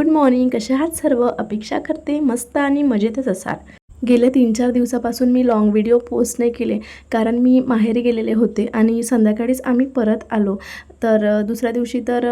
Good morning. कशा आहात सर्व? अपेक्षा करते मस्त आणि मजेतच असाल. गेल्या 3-4 दिवसापासून मी लाँग व्हिडिओ पोस्ट नाही केले, कारण मी माहेरी गेलेले होते आणि संध्याकाळीच आम्ही परत आलो. तर दुसऱ्या दिवशी तर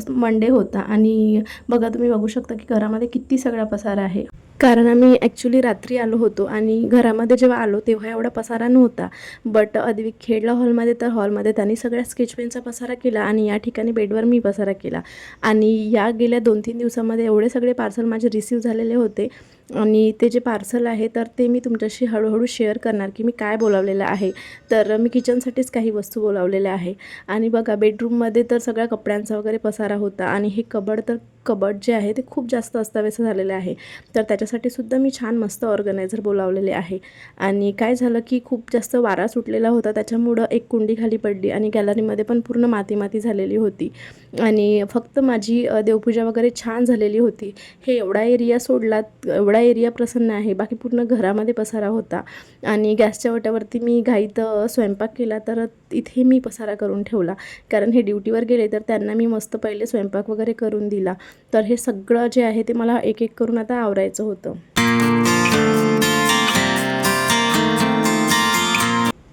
मंडे होता आणि बघा तुम्ही बघू शकता की घरामध्ये किती सगळा पसारा आहे. कारण आम्ही ॲक्च्युली रात्री आलो होतो आणि घरामध्ये जेव्हा आलो तेव्हा एवढा पसारा नव्हता. बट अद्विक खेळला हॉलमध्ये, तर हॉलमध्ये त्यांनी सगळ्या स्केच पेनचा पसारा केला आणि या ठिकाणी बेडवर मी पसारा केला. आणि या गेल्या 2-3 दिवसामध्ये एवढे सगळे पार्सल माझे रिसीव्ह झालेले होते आणि ते जे पार्सल आहे तर ते मी तुमच्याशी हळूहळू शेअर करणार की मी काय बोलावलेलं आहे. तर मी किचनसाठीच काही वस्तू बोलावलेल्या आहे. आणि बघा बेडरूममध्ये तर सगळ्या कपड्यांचा वगैरे पसारा होता आणि हे कबड जे आहे ते खूप जास्त अस्ताव्यस्त झालेलं आहे. तर त्याच्यासाठी सुद्धा मी छान मस्त ऑर्गनायझर बोलावलेले आहे. आणि काय झालं की खूप जास्त वारा सुटलेला होता, त्याच्यामुळं एक कुंडी खाली पडली आणि गॅलरीमध्ये पण पूर्ण माती माती झालेली होती. आणि फक्त माझी देवपूजा वगैरे छान झालेली होती. हे एवढा एरिया सोडला, एवढा एरिया प्रसन्न आहे, बाकी पूर्ण घरामध्ये पसारा होता. आणि गॅसच्या वट्यावरती मी घाईत स्वयंपाक केला, तर इथे मी पसारा करून ठेवला. कारण हे ड्युटीवर गेले तर त्यांना मी मस्त पहिले स्वयंपाक वगैरे करून दिला. तर हे सगळं जे आहे ते मला एक एक करून आता आवरायचं होतं.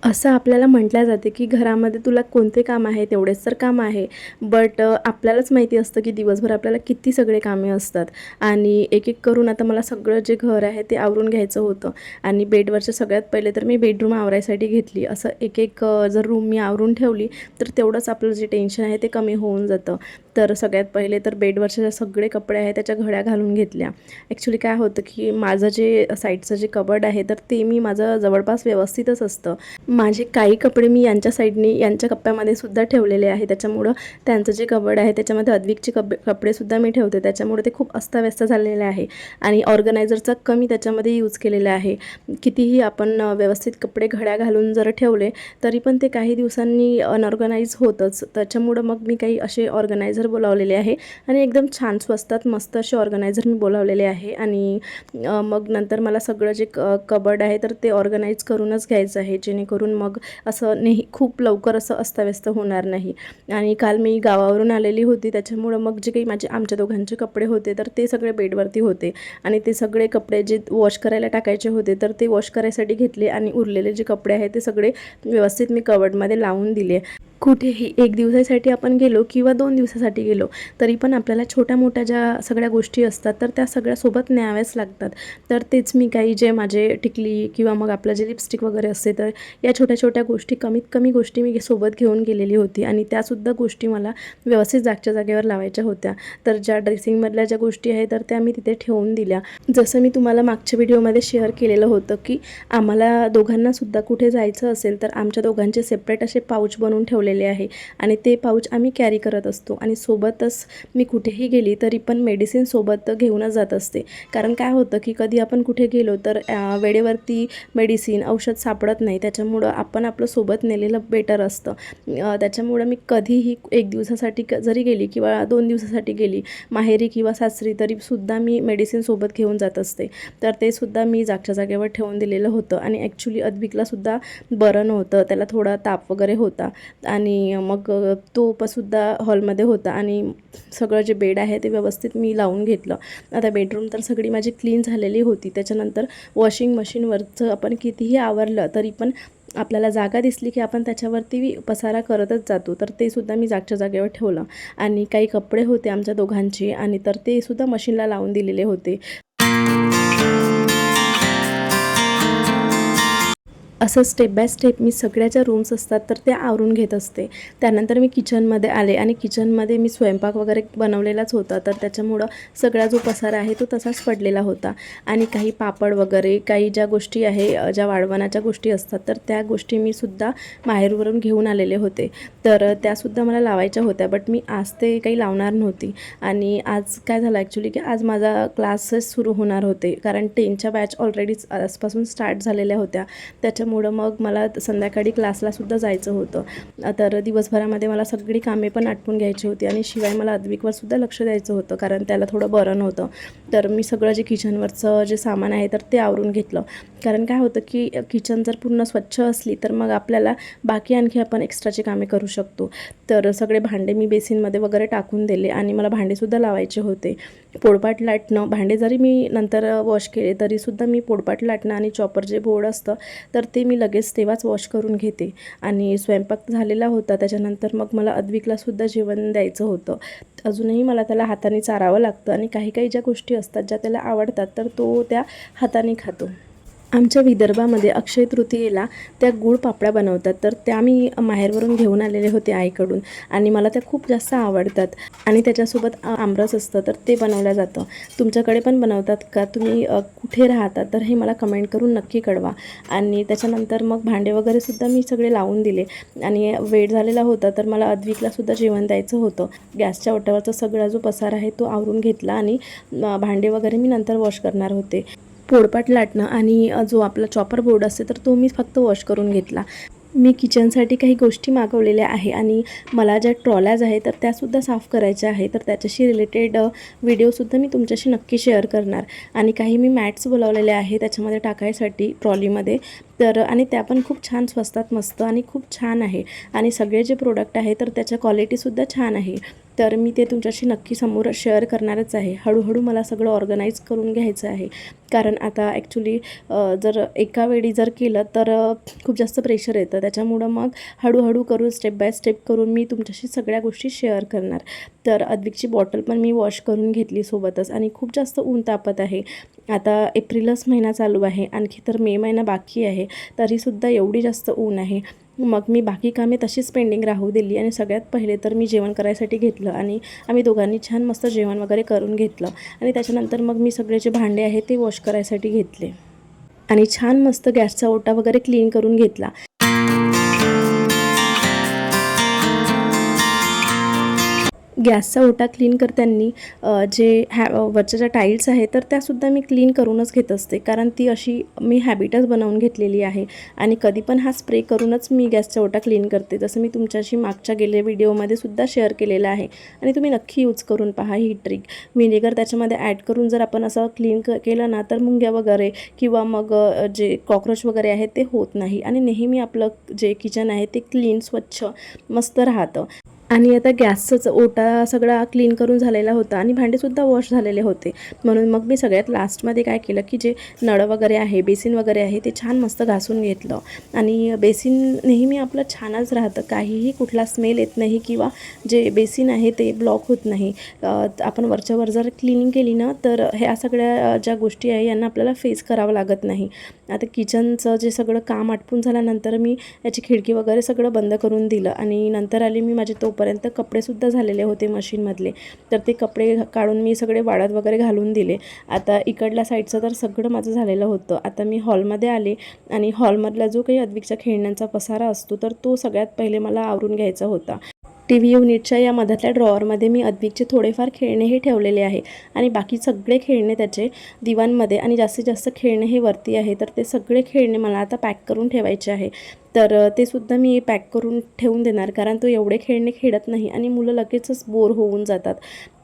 असं आपल्याला म्हटलं जाते की घरामध्ये तुला कोणते काम आहे तेवढेच तर काम आहे. बट आपल्यालाच माहिती असतं की दिवसभर आपल्याला किती सगळे कामे असतात. आणि एक एक करून आता मला सगळं जे घर आहे ते आवरून घ्यायचं होतं. आणि बेडवरचं सगळ्यात पहिले तर मी बेडरूम आवरायसाठी घेतली. असं एक एक जर रूम मी आवरून ठेवली तर तेवढंच आपलं जे टेन्शन आहे ते कमी होऊन जातं. तर सगळ्यात पहिले तर बेडवरचे जे सगळे कपडे आहेत त्याच्या घड्या घालून घेतल्या. ॲक्च्युली काय होतं की माझं जे साईडचं जे कबर्ड आहे तर ते माझं जवळपास व्यवस्थितच असतं. माझे काही कपडे मी यांच्या साईडने यांच्या कप्प्यामध्ये सुद्धा ठेवलेले आहे. त्याच्यामुळं त्यांचं जे कबर्ड आहे त्याच्यामध्ये अद्विकचे कपडेसुद्धा मी ठेवते. त्याच्यामुळे ते खूप अस्ताव्यस्त झालेले आहे. आणि ऑर्गनायझरचा कमी त्याच्यामध्ये यूज केलेला आहे. कितीही आपण व्यवस्थित कपडे घड्या घालून जर ठेवले तरी पण ते काही दिवसांनी अनऑर्गनाइज होतंच. त्याच्यामुळं मग मी काही असे ऑर्गनायझर बोलावलेले आहे आणि एकदम छान स्वस्तात मस्त असे ऑर्गनायझर मी बोलावलेले आहे. आणि मग नंतर मला सगळं जे कबर्ड आहे तर ते ऑर्गनाइज करूनच घ्यायचं आहे, जेणेकरून मग असं खूप लवकर असं अस्ताव्यस्त होणार नाही. आणि काल मी गावावरून आलेली होती, त्याच्यामुळं मग जे काही आमच्या दोघांचे कपडे होते तर ते सगळे बेडवरती होते. आणि ते सगळे कपडे जे वॉश करायला टाकायचे होते तर ते वॉश करायसाठी घेतले आणि उरलेले जे कपडे आहेत ते सगळे व्यवस्थित मी कबर्डमध्ये लावून दिले. कुठेही 1 दिवसासाठी आपण गेलो किंवा 2 दिवसासाठी गेलो तरी पण आपल्याला छोट्या मोठ्या ज्या सगळ्या गोष्टी असतात तर त्या सगळ्या सोबत न्याव्याच लागतात. तर तेच मी काही जे माझे टिकली किंवा मग आपलं जे लिपस्टिक वगैरे असते तर या छोट्या छोट्या गोष्टी कमीत कमी गोष्टी मी सोबत घेऊन गेलेली होती. आणि त्यासुद्धा गोष्टी मला व्यवस्थित जागच्या जागेवर लावायच्या होत्या. तर ज्या ड्रेसिंगमधल्या ज्या गोष्टी आहेत तर त्या मी तिथे ठेवून दिल्या. जसं मी तुम्हाला मागच्या व्हिडिओमध्ये शेअर केलेलं होतं की आम्हाला दोघांनासुद्धा कुठे जायचं असेल तर आमच्या दोघांचे सेपरेट असे पाऊच बनवून ठेवलेले आहे. आणि ते पाऊच आम्ही कॅरी करत असतो. आणि सोबतच मी कुठेही गेली तरी पण मेडिसिन सोबत घेऊनच जात असते. कारण काय होतं की कधी आपण कुठे गेलो तर वेळेवरती मेडिसिन औषध सापडत नाही, त्याच्यामुळं आपण आपलं सोबत नेलेलं बेटर असतं. त्याच्यामुळं मी कधीही 1 दिवसासाठी जरी गेली किंवा 2 दिवसासाठी गेली माहेरी किंवा सासरी तरीसुद्धा मी मेडिसिन सोबत घेऊन जात असते. तर ते सुद्धा मी जागच्या जागेवर ठेवून दिलेलं होतं. आणि ॲक्च्युली अद्विकलासुद्धा बरं नव्हतं, त्याला थोडा ताप वगैरे होता. आणि मग तो सुद्धा हॉलमध्ये होता आणि सगळं जे बेड आहे ते व्यवस्थित मी लावून घेतलं. आता बेडरूम तर सगळी माझी क्लीन झालेली होती. त्याच्यानंतर वॉशिंग मशीनवरचं आपण कितीही आवरलं तरी पण आपल्याला जागा दिसली की आपण त्याच्यावरती पसारा करतच जातो. तर ते सुद्धा मी जागच्या जागेवर ठेवलं. आणि काही कपडे होते आमच्या दोघांचे आणि तर ते सुद्धा मशीनला लावून दिलेले होते. असं स्टेप बाय स्टेप मी सगळ्या ज्या रूम्स असतात तर त्या आवरून घेत असते. त्यानंतर मी किचनमध्ये आले आणि किचनमध्ये मी स्वयंपाक वगैरे बनवलेलाच होता, तर त्याच्यामुळं सगळा जो पसारा आहे तो तसाच पडलेला होता. आणि काही पापड वगैरे काही ज्या गोष्टी आहे, ज्या वाळवणाच्या गोष्टी असतात तर त्या गोष्टी मी सुद्धा माहेरवरून घेऊन आलेले होते. तर त्यासुद्धा मला लावायच्या होत्या, बट मी आज ते काही लावणार नव्हती. आणि आज काय झालं ॲक्च्युली की आज माझा क्लासेस सुरू होणार होते, कारण 10च्या बॅच ऑलरेडीच आजपासून स्टार्ट झालेल्या होत्या. त्याच्यामुळं मग मला संध्याकाळी क्लासलासुद्धा जायचं होतं. तर दिवसभरामध्ये मला सगळी कामे पण आटपून घ्यायची होती आणि शिवाय मला अद्विकवरसुद्धा लक्ष द्यायचं होतं, कारण त्याला थोडं बरं नव्हतं. तर मी सगळं जे किचनवरचं जे सामान आहे तर ते आवरून घेतलं. कारण काय होतं की किचन जर पूर्ण स्वच्छ असली तर मग आपल्याला बाकी आणखी आपण एक्स्ट्राची कामे करू शकतो. तर सगळे भांडे मी बेसिनमध्ये वगैरे टाकून दिले आणि मला भांडेसुद्धा लावायचे होते. पोळपाट लाटणं, भांडे जरी मी नंतर वॉश केले तरीसुद्धा मी पोळपाट लाटणं आणि चॉपर जे बोर्ड असतं तर ते मी लगेच तेव्हाच वॉश करून घेते. आणि स्वयंपाक झालेला होता, त्याच्यानंतर मग मला अद्विकलासुद्धा जेवण द्यायचं होतं. अजूनही मला त्याला हाताने चारावं लागतं आणि काही काही ज्या गोष्टी असतात ज्या त्याला आवडतात तर तो त्या हाताने खातो. आमच्या विदर्भामध्ये अक्षय तृतीयेला त्या गूळ पापड्या बनवतात, तर त्या मी माहेरवरून घेऊन आलेले होते आईकडून आणि मला त्या खूप जास्त आवडतात. आणि त्याच्यासोबत आमरस असतं तर ते बनवलं जातं. तुमच्याकडे पण बनवतात का? तुम्ही कुठे राहता तर हे मला कमेंट करून नक्की कळवा. आणि त्याच्यानंतर मग भांडे वगैरेसुद्धा मी सगळे लावून दिले आणि वेळ झालेला होता तर मला अद्विकलासुद्धा जेवण द्यायचं होतं. गॅसच्या ओट्यावरचा सगळा जो पसारा आहे तो आवरून घेतला आणि भांडे वगैरे मी नंतर वॉश करणार होते. पोळपाट लाटणं आणि जो आपला चॉपर बोर्ड असते तर तो मी फक्त वॉश करून घेतला. मी किचनसाठी काही गोष्टी मागवलेल्या आहे आणि मला ज्या ट्रॉल्याज आहे तर त्यासुद्धा साफ करायच्या आहे, तर त्याच्याशी रिलेटेड व्हिडिओसुद्धा मी तुमच्याशी नक्की शेअर करणार. आणि काही मी मॅट्स बोलावलेले आहे त्याच्यामध्ये टाकायसाठी ट्रॉलीमध्ये, तर आणि त्या पण खूप छान स्वस्तात मस्त आणि खूप छान आहे. आणि सगळे जे प्रोडक्ट आहे तर त्याच्या क्वालिटीसुद्धा छान आहे, तर मी ते तुमच्याशी नक्की समोर शेअर करणारच आहे. हळूहळू मला सगळं ऑर्गनाईज करून घ्यायचं आहे, कारण आता ॲक्च्युली जर एका वेळी जर केलं तर खूप जास्त प्रेशर येतं. त्याच्यामुळं मग हळूहळू करून स्टेप बाय स्टेप करून मी तुमच्याशी सगळ्या गोष्टी शेअर करणार. तर अद्विकची बॉटल पण मी वॉश करून घेतली सोबतच. आणि खूप जास्त ऊन तापत आहे. आता एप्रिलच महिना चालू आहे, आणखी तर मे महिना बाकी आहे, तरीसुद्धा एवढी जास्त ऊन आहे. मग मी बाकी कामे तशीच पेंडिंग राहू दिली आणि सगळ्यात पहिले तर मी जेवण करायसाठी घेतलं आणि आम्ही दोघांनी छान मस्त जेवण वगैरे करून घेतलं. आणि त्याच्यानंतर मग मी सगळे जे भांडे आहेत ते वॉश करायसाठी घेतले आणि छान मस्त गॅसचा ओटा वगैरे क्लीन करून घेतला. गॅसचा ओटा क्लीन करताना जे वरच्या ज्या टाईल्स आहेत तर त्यासुद्धा मी क्लीन करूनच घेत असते, कारण ती अशी मी हॅबिटच बनवून घेतलेली आहे. आणि कधी पण हा स्प्रे करूनच मी गॅसचा ओटा क्लीन करते, जसं मी तुमच्याशी मागच्या गेल्या व्हिडिओमध्ये सुद्धा शेअर केलेलं आहे. आणि तुम्ही नक्की यूज करून पहा ही ट्रिक. व्हिनेगर त्याच्यामध्ये ॲड करून जर आपण असं क्लीन केलं ना तर मुंग्या वगैरे किंवा मग जे कॉक्रोच वगैरे आहेत ते होत नाही आणि नेहमी आपलं जे किचन आहे ते क्लीन स्वच्छ मस्त राहतं. आणि आता गॅसचाच ओटा सगळा क्लीन करून झालेला होता आणि भांडेसुद्धा वॉश झालेले होते, म्हणून मग मी सगळ्यात लास्टमध्ये काय केलं की जे नळ वगैरे आहे, बेसिन वगैरे आहे ते छान मस्त घासून घेतलं. आणि बेसिन नेहमी आपलं छानच राहतं, काहीही कुठला स्मेल येत नाही किंवा जे बेसिन आहे ते ब्लॉक होत नाही. आपण वरच्यावर जर क्लिनिंग केली ना तर ह्या सगळ्या ज्या गोष्टी आहे यांना आपल्याला फेस करावं लागत नाही. आता किचनचं जे सगळं काम आटपून झाल्यानंतर मी याची खिडकी वगैरे सगळं बंद करून दिलं आणि नंतर आली मी माझे तोपर्यंत कपडेसुद्धा झालेले होते मशीनमधले, तर ते कपडे काढून मी सगळे वाळत वगैरे घालून दिले. आता इकडल्या साईडचं तर सगळं माझं झालेलं होतं. आता मी हॉलमध्ये आले आणि हॉलमधला जो काही अद्विकच्या खेळण्यांचा पसारा असतो तर तो सगळ्यात पहिले मला आवरून घ्यायचा होता. टी-व्ही युनिटच्या या मधातल्या ड्रॉवरमध्ये मी अद्विकचे थोडेफार खेळणे हे ठेवलेले आहे आणि बाकी सगळे खेळणे त्याचे दिवाणमध्ये आणि जास्तीत जास्त खेळणे हे वरती आहे, तर ते सगळे खेळणे मला आता पॅक करून ठेवायचे आहे. तर ते सुद्धा मी पॅक करून ठेवून देणार, कारण तो एवढे खेळणे खेळत नाही आणि मुलं लगेचच बोर होऊन जातात.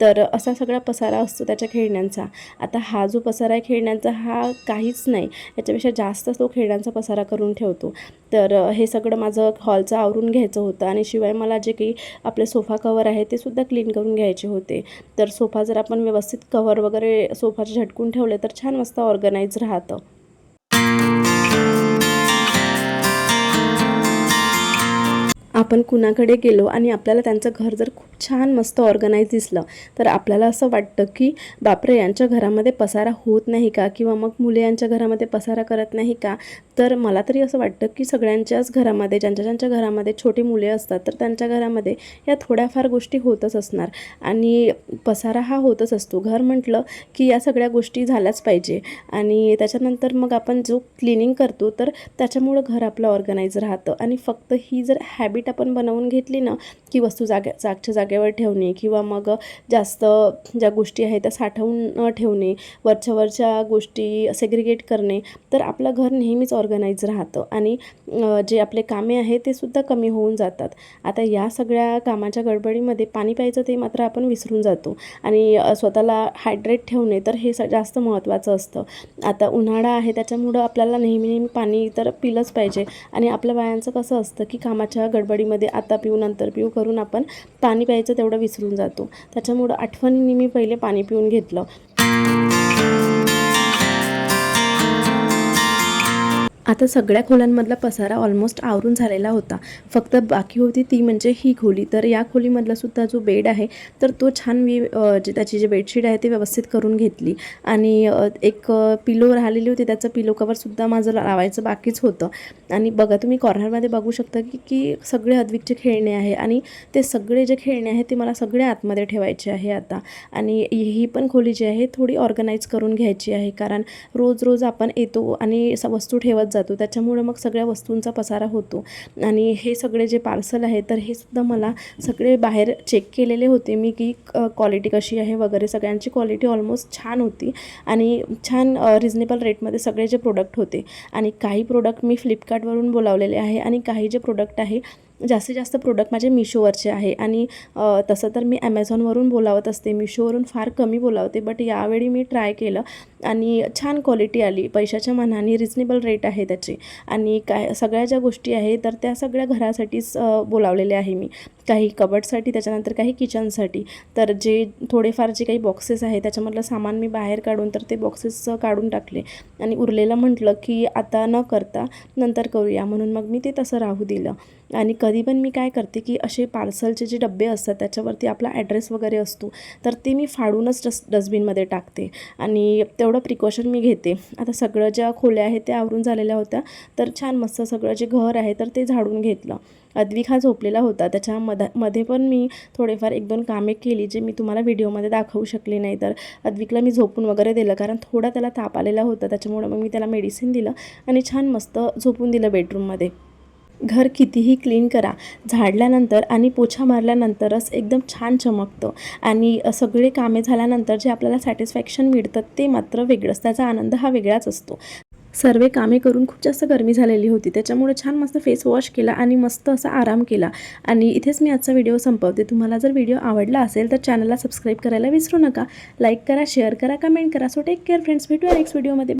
तर असा सगळा पसारा असतो त्याच्या खेळण्यांचा. आता हा जो पसारा आहे खेळण्यांचा हा काहीच नाही, याच्यापेक्षा जास्त तो खेळण्यांचा पसारा करून ठेवतो. तर हे सगळं माझं हॉलचं आवरून घ्यायचं होतं आणि शिवाय मला जे काही आपले सोफा कवर आहे ते सुद्धा क्लीन करून घ्यायचे होते. तर सोफा जर आपण व्यवस्थित कवर वगैरे सोफाचे झटकून ठेवले तर छान मस्त ऑर्गनाईज राहतं. आपण कुणाकडे गेलो आणि आपल्याला त्यांचं घर जर खूप छान मस्त ऑर्गनाईज दिसलं तर आपल्याला असं वाटतं की बापरे, यांच्या घरामध्ये पसारा होत नाही का, किंवा मग मुले यांच्या घरामध्ये पसारा करत नाही का. तर मला तरी असं वाटतं की सगळ्यांच्याच घरामध्ये, ज्यांच्या घरामध्ये छोटी मुले असतात तर त्यांच्या घरामध्ये या थोड्याफार गोष्टी होतच असणार आणि पसारा हा होतच असतो. घर म्हटलं की या सगळ्या गोष्टी झाल्याच पाहिजे. आणि त्याच्यानंतर मग आपण जो क्लिनिंग करतो तर त्याच्यामुळं घर आपलं ऑर्गनाईज राहतं. आणि फक्त ही जर हॅबिट आपण बनवून घेतली ना की वस्तू जागच्या जागेवर ठेवणे किंवा मग जास्त ज्या गोष्टी आहेत त्या साठवून न ठेवणे, वरच्या गोष्टी सेग्रिगेट करणे, तर आपलं घर नेहमीच ऑर्गनाईज राहतं आणि जे आपले कामे आहेत ते सुद्धा कमी होऊन जातात. आता या सगळ्या कामाच्या गडबडीमध्ये पाणी प्यायचं ते मात्र आपण विसरून जातो आणि स्वतःला हायड्रेट ठेवणे तर हे जास्त महत्त्वाचं असतं. आता उन्हाळा आहे त्याच्यामुळं आपल्याला नेहमी पाणी तर पिलंच पाहिजे. आणि आपल्या बायांचं कसं असतं की कामाच्या गडबडीमध्ये गडबडीमध्ये आता पिऊ नंतर पिऊ करून आपण पाणी प्यायचं तेवढं विसरून जातो. त्याच्यामुळं आठवणीने मी पहिले पाणी पिऊन घेतलं. आता सगळ्या खोल्यांमधला पसारा ऑलमोस्ट आवरून झालेला होता. फक्त बाकी होती ती म्हणजे ही खोली. तर या खोलीमधला सुद्धा जो बेड आहे तर तो छान मी त्याची जी बेडशीट आहे ती व्यवस्थित करून घेतली. आणि एक पिलो राहिलेली होती, त्याचं पिलो कवरसुद्धा माझं लावायचं बाकीच होतं. आणि बघा तुम्ही कॉर्नरमध्ये बघू शकता की सगळे अद्विकचे खेळणे आहे आणि ते सगळे जे खेळणे आहेत ते मला सगळे आतमध्ये ठेवायचे आहे आता. आणि ही पण खोली जी आहे थोडी ऑर्गनाईज करून घ्यायची आहे, कारण रोज रोज आपण येतो आणि वस्तू ठेवत जातो, त्याच्यामुळे मग सगळ्या वस्तूंचा पसारा होतो. आणि हे सगळे जे पार्सल आहे तर हे सुद्धा मला सगळे बाहेर चेक केलेले होते मी की क्वालिटी कशी आहे वगैरे. सगळ्यांची क्वालिटी ऑलमोस्ट छान होती आणि छान रिजनेबल रेटमध्ये सगळे जे प्रोडक्ट होते. आणि काही प्रोडक्ट मी फ्लिपकार्टवरून बोलावलेले आहे आणि काही जे प्रोडक्ट आहे जास्तीत जास्त प्रोडक्ट माझे मिशोवरचे आहे. आणि तसं तर मी ॲमेझॉनवरून बोलावत असते, मिशोवरून फार कमी बोलावते. बट यावेळी मी ट्राय केलं आणि छान क्वालिटी आली, पैशाच्या मानाने रिजनेबल रेट आहे त्याचे. आणि काय सगळ्या ज्या गोष्टी आहे तर त्या सगळ्या घरासाठीच बोलावलेल्या आहे मी. काही कबडसाठी, त्याच्यानंतर काही किचनसाठी. तर जे थोडेफार जे काही बॉक्सेस आहे त्याच्यामधलं सामान मी बाहेर काढून तर ते बॉक्सेस काढून टाकले. आणि उरलेलं म्हटलं की आता न करता नंतर करूया, म्हणून मग मी ते तसं राहू दिलं. आणि कधी पण मी काय करते की असे पार्सलचे जे डबे असतात त्याच्यावरती आपला ॲड्रेस वगैरे असतो तर ते मी फाडूनच डस्टबिनमध्ये टाकते. आणि तेवढं प्रिकॉशन मी घेते. आता सगळं ज्या खोल्या आहेत त्या आवरून झालेल्या होत्या, तर छान मस्त सगळं जे घर आहे तर ते झाडून घेतलं. अद्विक हा झोपलेला होता, त्याच्या मध्ये पण मी थोडेफार 1-2 कामे केली जे मी तुम्हाला व्हिडिओमध्ये दाखवू शकले नाही. तर अद्विकला मी झोपून वगैरे दिलं, कारण थोडा त्याला ताप आलेला होता, त्याच्यामुळं मग मी त्याला मेडिसिन दिलं आणि छान मस्त झोपून दिलं बेडरूममध्ये. घर कितीही क्लीन करा, झाडल्यानंतर आणि पोछा मारल्यानंतरच एकदम छान चमकतं. आणि सगळे कामे झाल्यानंतर जे आपल्याला सॅटिस्फॅक्शन मिळतं ते मात्र वेगळंच, त्याचा आनंद हा वेगळाच असतो. सर्व कामे करून खूप जास्त गरमी झालेली होती, त्याच्यामुळे छान मस्त फेस वॉश केला आणि मस्त असा आराम केला. आणि इथेच मी आजचा व्हिडिओ संपवते. तुम्हाला जर व्हिडिओ आवडला असेल तर चॅनलला सबस्क्राईब करायला विसरू नका. लाईक करा, शेअर करा, कमेंट करा. सो टेक केअर फ्रेंड्स, भेटूया नेक्स्ट व्हिडिओमध्ये.